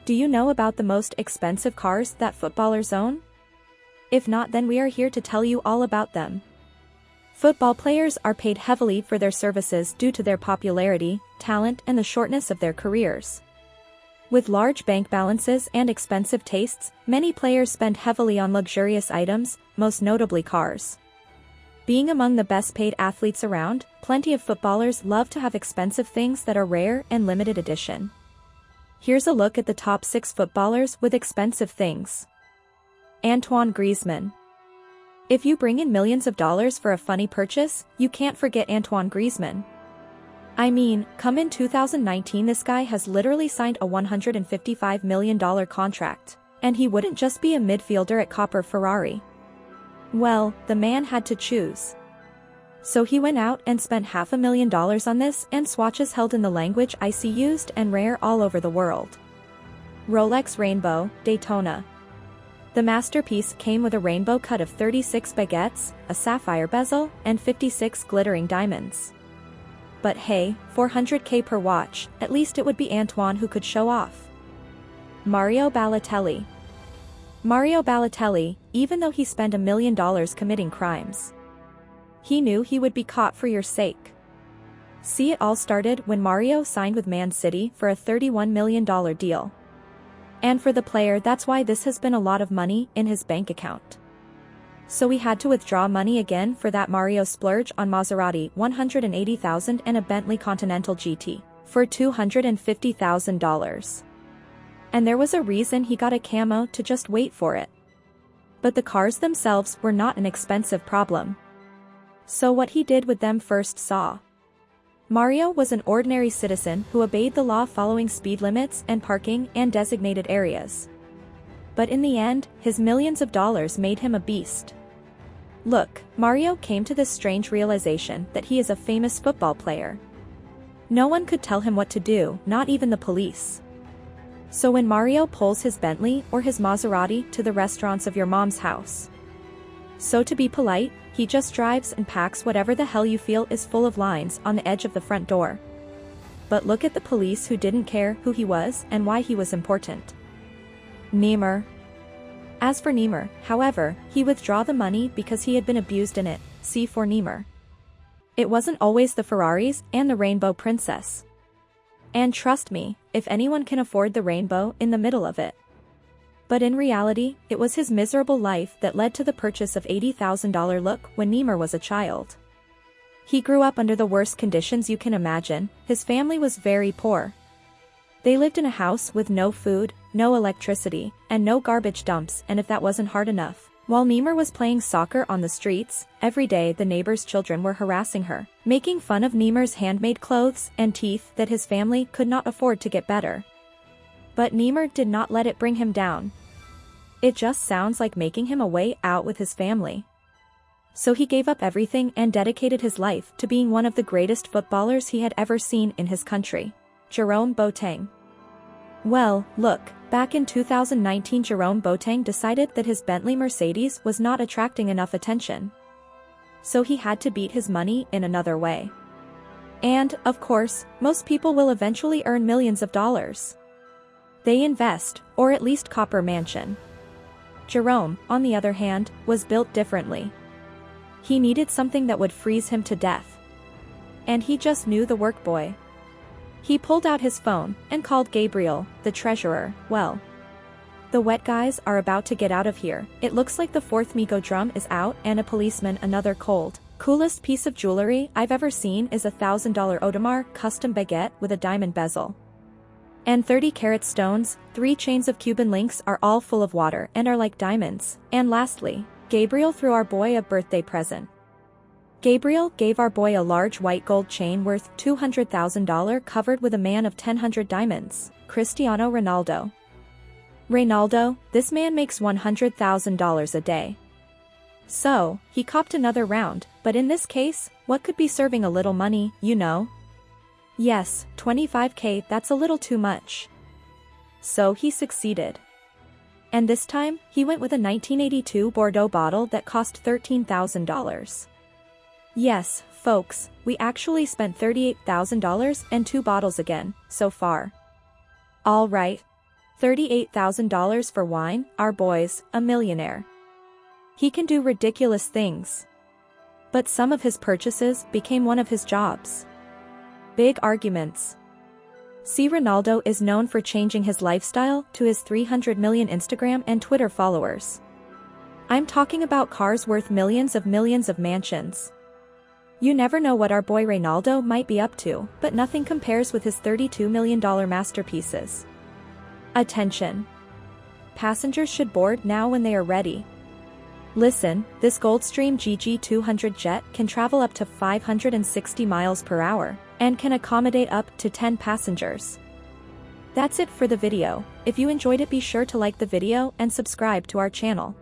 Do you know about the most expensive cars that footballers own? If not, then we are here to tell you all about them. Football players are paid heavily for their services due to their popularity, talent, and the shortness of their careers. With large bank balances and expensive tastes, many players spend heavily on luxurious items, most notably cars. Being among the best-paid athletes around, plenty of footballers love to have expensive things that are rare and limited edition. Here's a look at the top 6 footballers with expensive things. Antoine Griezmann. If you bring in millions of dollars for a funny purchase, you can't forget Antoine Griezmann. I mean, come in 2019, this guy has literally signed a $155 million contract. And he wouldn't just be a midfielder at Copper Ferrari. Well, the man had to choose. So he went out and spent $500,000 on this, and swatches held in the language I see used and rare all over the world. Rolex Rainbow, Daytona. The masterpiece came with a rainbow cut of 36 baguettes, a sapphire bezel, and 56 glittering diamonds. But hey, $400K per watch, at least it would be Antoine who could show off. Mario Balotelli. Mario Balotelli, even though he spent $1 million committing crimes, he knew he would be caught for your sake. See, it all started when Mario signed with Man City for a $31 million deal. And for the player, that's why this has been a lot of money in his bank account. So we had to withdraw money again for that Mario splurge on Maserati $180,000 and a Bentley Continental GT for $250,000. And there was a reason he got a camo to just wait for it. But the cars themselves were not an expensive problem. So what he did with them first saw. Mario was an ordinary citizen who obeyed the law, following speed limits and parking and designated areas. But in the end, his millions of dollars made him a beast. Look, Mario came to this strange realization that he is a famous football player. No one could tell him what to do, not even the police. So when Mario pulls his Bentley or his Maserati to the restaurants of your mom's house, so to be polite, he just drives and packs whatever the hell you feel is full of lines on the edge of the front door. But look at the police who didn't care who he was and why he was important. Neymar. As for Neymar, however, he withdrew the money because he had been abused in it. See for Neymar. It wasn't always the Ferraris and the Rainbow Princess. And trust me, if anyone can afford the rainbow in the middle of it. But in reality, it was his miserable life that led to the purchase of $80,000 look when Neymar was a child. He grew up under the worst conditions you can imagine. His family was very poor. They lived in a house with no food, no electricity, and no garbage dumps, and if that wasn't hard enough, while Neymar was playing soccer on the streets, every day the neighbors' children were harassing her, making fun of Neymar's handmade clothes and teeth that his family could not afford to get better. But Neymar did not let it bring him down. It just sounds like making him a way out with his family. So he gave up everything and dedicated his life to being one of the greatest footballers he had ever seen in his country. Jerome Boateng. Well, look, back in 2019, Jerome Boateng decided that his Bentley Mercedes was not attracting enough attention. So he had to beat his money in another way. And, of course, most people will eventually earn millions of dollars. They invest, or at least Copper Mansion. Jerome, on the other hand, was built differently. He needed something that would freeze him to death. And he just knew the work boy. He pulled out his phone and called Gabriel, the treasurer. Well, the wet guys are about to get out of here. It looks like the fourth Miko drum is out and a policeman another cold. Coolest piece of jewelry I've ever seen is a $1,000 Audemars custom baguette with a diamond bezel. And 30-carat stones, 3 chains of Cuban links are all full of water and are like diamonds. And lastly, Gabriel threw our boy a birthday present. Gabriel gave our boy a large white gold chain worth $200,000 covered with a man of 1,000 diamonds, Cristiano Ronaldo. Ronaldo, this man makes $100,000 a day. So, he copped another round, but in this case, what could be serving a little money, you know? Yes, $25K, that's a little too much. So he succeeded. And this time, he went with a 1982 Bordeaux bottle that cost $13,000. Yes, folks, we actually spent $38,000 and 2 bottles again, so far. Alright. $38,000 for wine, our boy's a millionaire. He can do ridiculous things. But some of his purchases became one of his jobs. Big arguments. See, Ronaldo is known for changing his lifestyle to his 300 million Instagram and Twitter followers. I'm talking about cars worth millions of mansions. You never know what our boy Ronaldo might be up to, but nothing compares with his $32 million masterpieces. Attention! Passengers should board now when they are ready. Listen, this Gulfstream GG200 jet can travel up to 560 miles per hour, and can accommodate up to 10 passengers. That's it for the video. If you enjoyed it, be sure to like the video and subscribe to our channel.